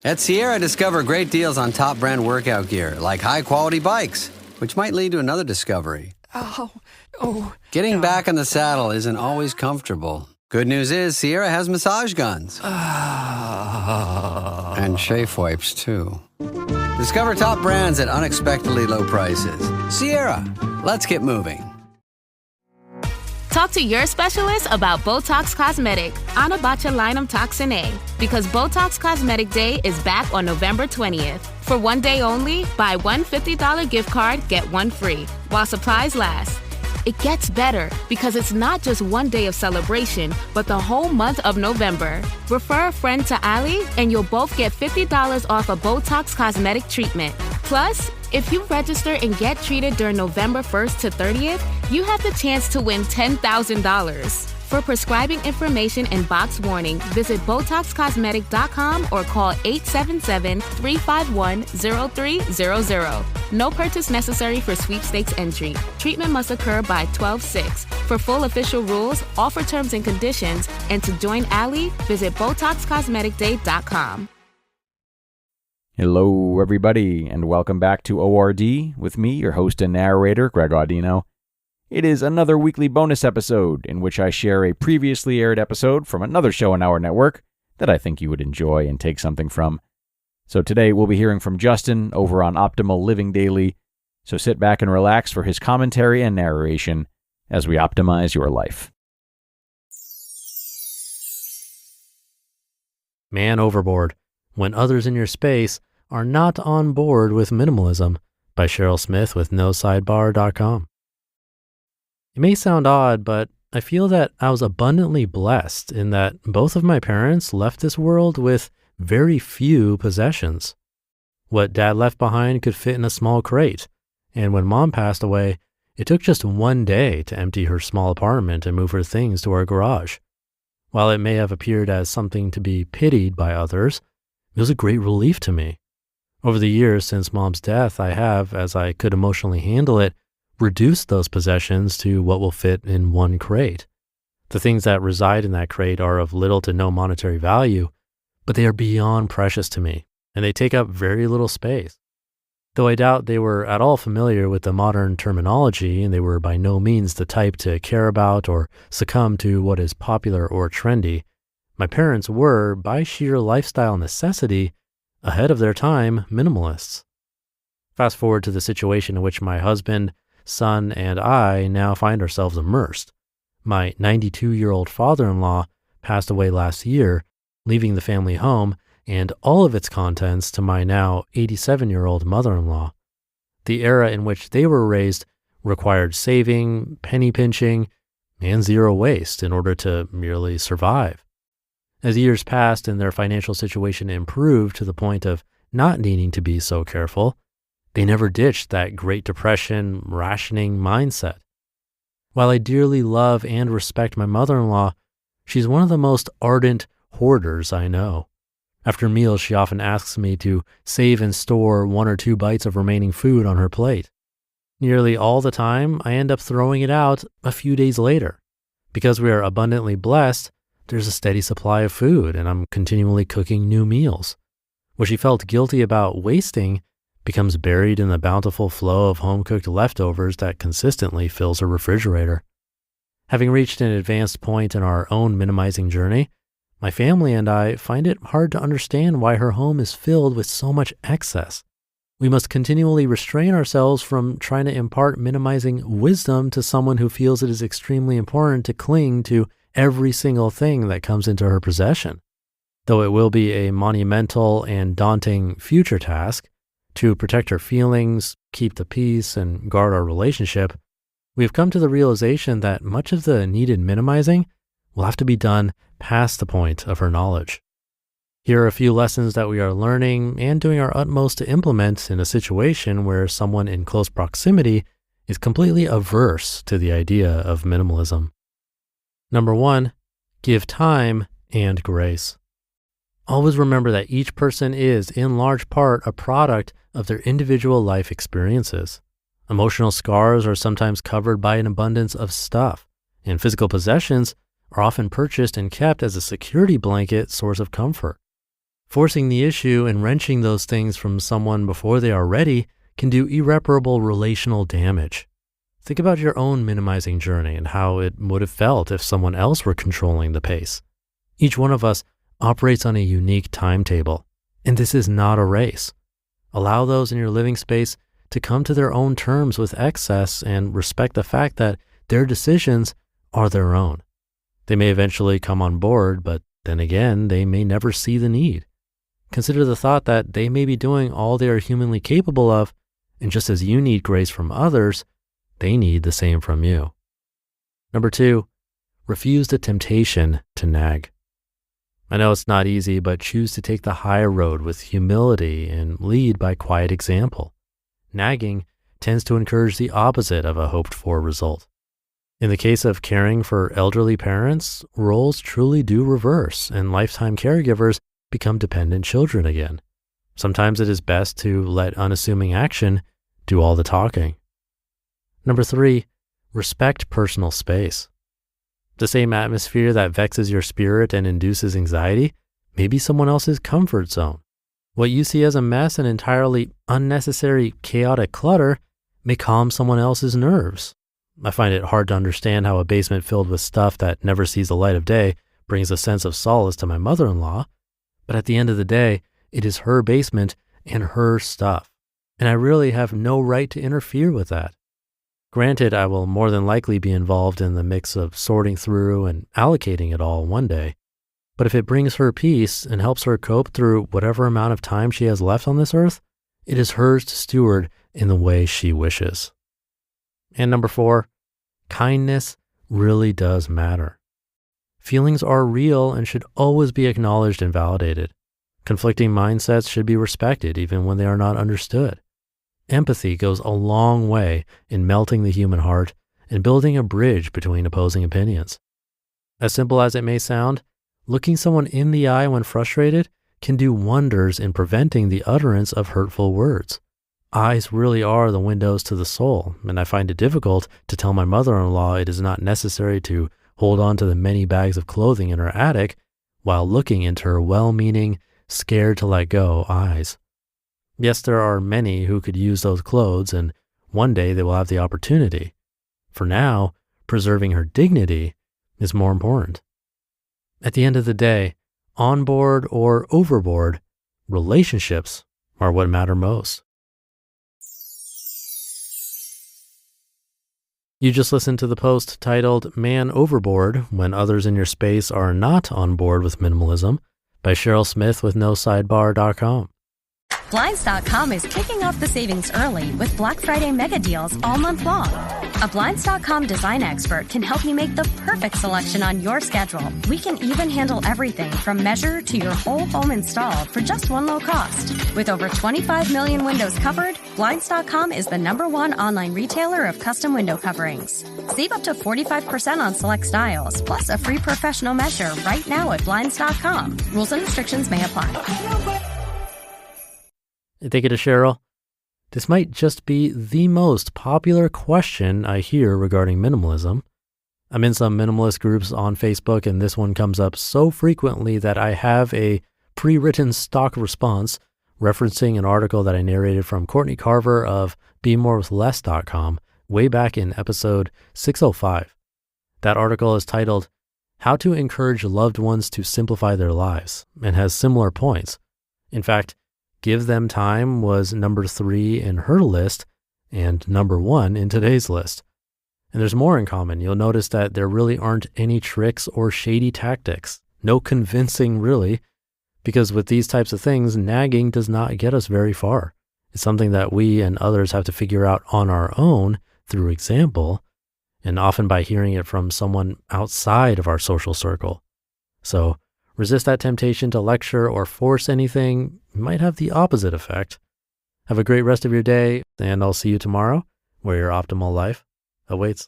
At Sierra, discover great deals on top brand workout gear, like high-quality bikes, which might lead to another discovery. Getting back in the saddle isn't always comfortable. Good news is Sierra has massage guns. And chafe wipes, too. Discover top brands at unexpectedly low prices. Sierra, let's get moving. Talk to your specialist about Botox Cosmetic, Anabotulinum Toxin A, because Botox Cosmetic Day is back on November 20th. For one day only, buy one $50 gift card, get one free, while supplies last. It gets better because it's not just one day of celebration, but the whole month of November. Refer a friend to Ali, and you'll both get $50 off a Botox Cosmetic treatment. Plus, if you register and get treated during November 1st to 30th, you have the chance to win $10,000. For prescribing information and box warning, visit BotoxCosmetic.com or call 877-351-0300. No purchase necessary for sweepstakes entry. Treatment must occur by 12/6. For full official rules, offer terms and conditions, and to join Ali, visit BotoxCosmeticDay.com. Hello, everybody, and welcome back to ORD with me, your host and narrator, Greg Audino. It is another weekly bonus episode in which I share a previously aired episode from another show on our network that I think you would enjoy and take something from. So today we'll be hearing from Justin over on Optimal Living Daily, so sit back and relax for his commentary and narration as we optimize your life. Man overboard, when others in your space are not on board with minimalism, by Cheryl Smith with NoSidebar.com. It may sound odd, but I feel that I was abundantly blessed in that both of my parents left this world with very few possessions. What Dad left behind could fit in a small crate, and when Mom passed away, it took just one day to empty her small apartment and move her things to our garage. While it may have appeared as something to be pitied by others, it was a great relief to me. Over the years since Mom's death, I have, as I could emotionally handle it, reduced those possessions to what will fit in one crate. The things that reside in that crate are of little to no monetary value, but they are beyond precious to me, and they take up very little space. Though I doubt they were at all familiar with the modern terminology, and they were by no means the type to care about or succumb to what is popular or trendy, my parents were, by sheer lifestyle necessity, ahead of their time, minimalists. Fast forward to the situation in which my husband, son, and I now find ourselves immersed. My 92-year-old father-in-law passed away last year, leaving the family home and all of its contents to my now 87-year-old mother-in-law. The era in which they were raised required saving, penny pinching, and zero waste in order to merely survive. As years passed and their financial situation improved to the point of not needing to be so careful, they never ditched that Great Depression rationing mindset. While I dearly love and respect my mother-in-law, she's one of the most ardent hoarders I know. After meals, she often asks me to save and store 1 or 2 bites of remaining food on her plate. Nearly all the time, I end up throwing it out a few days later. Because we are abundantly blessed, there's a steady supply of food, and I'm continually cooking new meals. What she felt guilty about wasting becomes buried in the bountiful flow of home-cooked leftovers that consistently fills her refrigerator. Having reached an advanced point in our own minimizing journey, my family and I find it hard to understand why her home is filled with so much excess. We must continually restrain ourselves from trying to impart minimizing wisdom to someone who feels it is extremely important to cling to every single thing that comes into her possession. Though it will be a monumental and daunting future task, to protect our feelings, keep the peace, and guard our relationship, we have come to the realization that much of the needed minimizing will have to be done past the point of her knowledge. Here are a few lessons that we are learning and doing our utmost to implement in a situation where someone in close proximity is completely averse to the idea of minimalism. Number 1, give time and grace. Always remember that each person is, in large part, a product of their individual life experiences. Emotional scars are sometimes covered by an abundance of stuff, and physical possessions are often purchased and kept as a security blanket source of comfort. Forcing the issue and wrenching those things from someone before they are ready can do irreparable relational damage. Think about your own minimizing journey and how it would have felt if someone else were controlling the pace. Each one of us operates on a unique timetable, and this is not a race. Allow those in your living space to come to their own terms with excess and respect the fact that their decisions are their own. They may eventually come on board, but then again, they may never see the need. Consider the thought that they may be doing all they are humanly capable of, and just as you need grace from others, they need the same from you. Number 2, refuse the temptation to nag. I know it's not easy, but choose to take the higher road with humility and lead by quiet example. Nagging tends to encourage the opposite of a hoped-for result. In the case of caring for elderly parents, roles truly do reverse, and lifetime caregivers become dependent children again. Sometimes it is best to let unassuming action do all the talking. Number 3, respect personal space. The same atmosphere that vexes your spirit and induces anxiety may be someone else's comfort zone. What you see as a mess and entirely unnecessary chaotic clutter may calm someone else's nerves. I find it hard to understand how a basement filled with stuff that never sees the light of day brings a sense of solace to my mother-in-law, but at the end of the day, it is her basement and her stuff, and I really have no right to interfere with that. Granted, I will more than likely be involved in the mix of sorting through and allocating it all one day, but if it brings her peace and helps her cope through whatever amount of time she has left on this earth, it is hers to steward in the way she wishes. And number 4, kindness really does matter. Feelings are real and should always be acknowledged and validated. Conflicting mindsets should be respected even when they are not understood. Empathy goes a long way in melting the human heart and building a bridge between opposing opinions. As simple as it may sound, looking someone in the eye when frustrated can do wonders in preventing the utterance of hurtful words. Eyes really are the windows to the soul, and I find it difficult to tell my mother-in-law it is not necessary to hold on to the many bags of clothing in her attic while looking into her well-meaning, scared to let go eyes. Yes, there are many who could use those clothes, and one day they will have the opportunity. For now, preserving her dignity is more important. At the end of the day, on board or overboard, relationships are what matter most. You just listened to the post titled "Man Overboard When Others in Your Space Are Not on Board with Minimalism" by Cheryl Smith with NoSidebar.com. Blinds.com is kicking off the savings early with Black Friday mega deals all month long. A Blinds.com design expert can help you make the perfect selection on your schedule. We can even handle everything from measure to your whole home installed for just one low cost. With over 25 million windows covered, Blinds.com is the #1 online retailer of custom window coverings. Save up to 45% on select styles, plus a free professional measure right now at Blinds.com. Rules and restrictions may apply. Thank you to Cheryl. This might just be the most popular question I hear regarding minimalism. I'm in some minimalist groups on Facebook, and this one comes up so frequently that I have a pre-written stock response referencing an article that I narrated from Courtney Carver of BeMoreWithLess.com way back in episode 605. That article is titled, "How to Encourage Loved Ones to Simplify Their Lives," and has similar points. In fact, "Give them time" was number 3 in her list and number 1 in today's list. And there's more in common. You'll notice that there really aren't any tricks or shady tactics. No convincing, really, because with these types of things, nagging does not get us very far. It's something that we and others have to figure out on our own through example, and often by hearing it from someone outside of our social circle. So resist that temptation to lecture or force anything. It might have the opposite effect. Have a great rest of your day, and I'll see you tomorrow where your optimal life awaits.